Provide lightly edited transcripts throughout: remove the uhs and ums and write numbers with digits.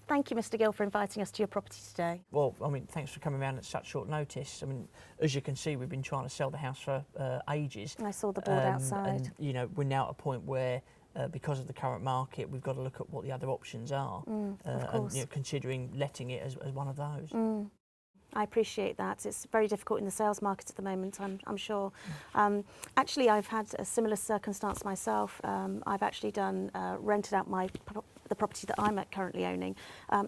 Thank you, Mr. Gill, for inviting us to your property today. Well, I mean, thanks for coming around at such short notice. I mean, as you can see, we've been trying to sell the house for ages. I saw the board outside. And, you know, we're now at a point where, because of the current market, we've got to look at what the other options are. Of course. And, you know, considering letting it as one of those. I appreciate that. It's very difficult in the sales market at the moment, I'm sure. Actually, I've had a similar circumstance myself. I've actually rented out the property that I'm currently owning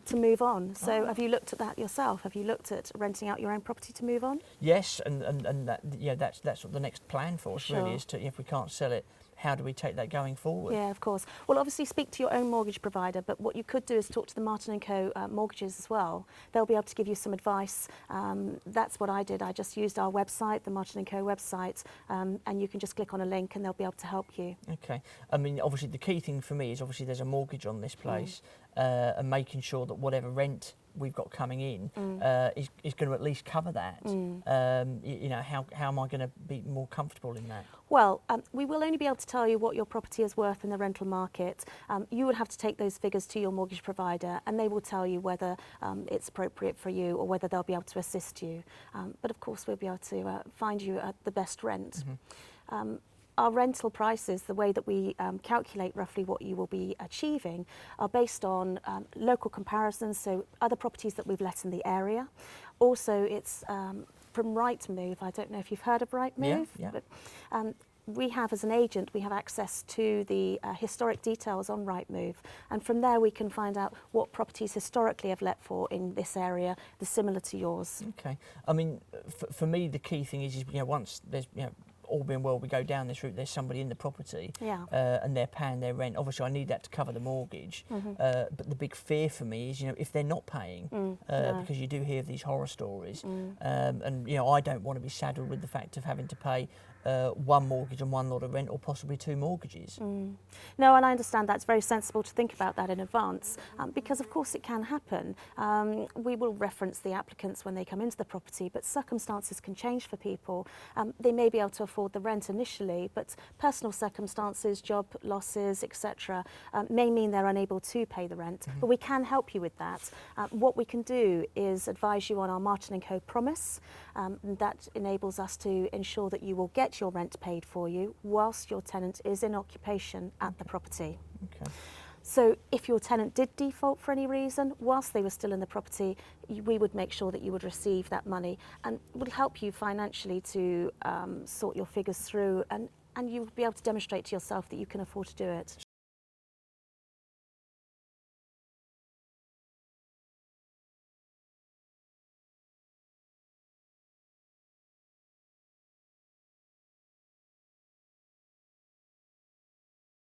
to move on. So have you looked at that yourself? Have you looked at renting out your own property to move on? Yes, and that, yeah, that's what the next plan for us. Sure. Really is to, if we can't sell it, how do we take that going forward? Yeah, of course. Well, obviously speak to your own mortgage provider, but what you could do is talk to the Martin & Co. Mortgages as well. They'll be able to give you some advice. That's what I did. I just used our website, the Martin & Co. website, and you can just click on a link and they'll be able to help you. Okay. I mean, obviously the key thing for me is obviously there's a mortgage on this place, and making sure that whatever rent we've got coming in is going to at least cover that. You know, how am I going to be more comfortable in that? Well, we will only be able to tell you what your property is worth in the rental market. You would have to take those figures to your mortgage provider and they will tell you whether it's appropriate for you or whether they'll be able to assist you. But of course we'll be able to find you the best rent. Our rental prices, the way that we calculate roughly what you will be achieving, are based on local comparisons, so other properties that we've let in the area. Also, it's from Rightmove. I don't know if you've heard of Rightmove, but we have, as an agent, we have access to the historic details on Rightmove, and from there we can find out what properties historically have let for in this area, the similar to yours. Okay. I mean, for me, the key thing is, you know, once there's, you know, all being well, we go down this route, there's somebody in the property and they're paying their rent. Obviously, I need that to cover the mortgage. But the big fear for me is, you know, if they're not paying, because you do hear these horror stories. And, you know, I don't want to be saddled with the fact of having to pay one mortgage and one lot of rent, or possibly two mortgages. No, and I understand that's very sensible to think about that in advance, because of course it can happen. We will reference the applicants when they come into the property, but circumstances can change for people. They may be able to afford the rent initially, but personal circumstances, job losses, etc., may mean they're unable to pay the rent. But we can help you with that. What we can do is advise you on our Martin & Co. promise. That enables us to ensure that you will get your rent paid for you whilst your tenant is in occupation at the property. Okay. So if your tenant did default for any reason whilst they were still in the property, we would make sure that you would receive that money, and would help you financially to sort your figures through, and you would be able to demonstrate to yourself that you can afford to do it.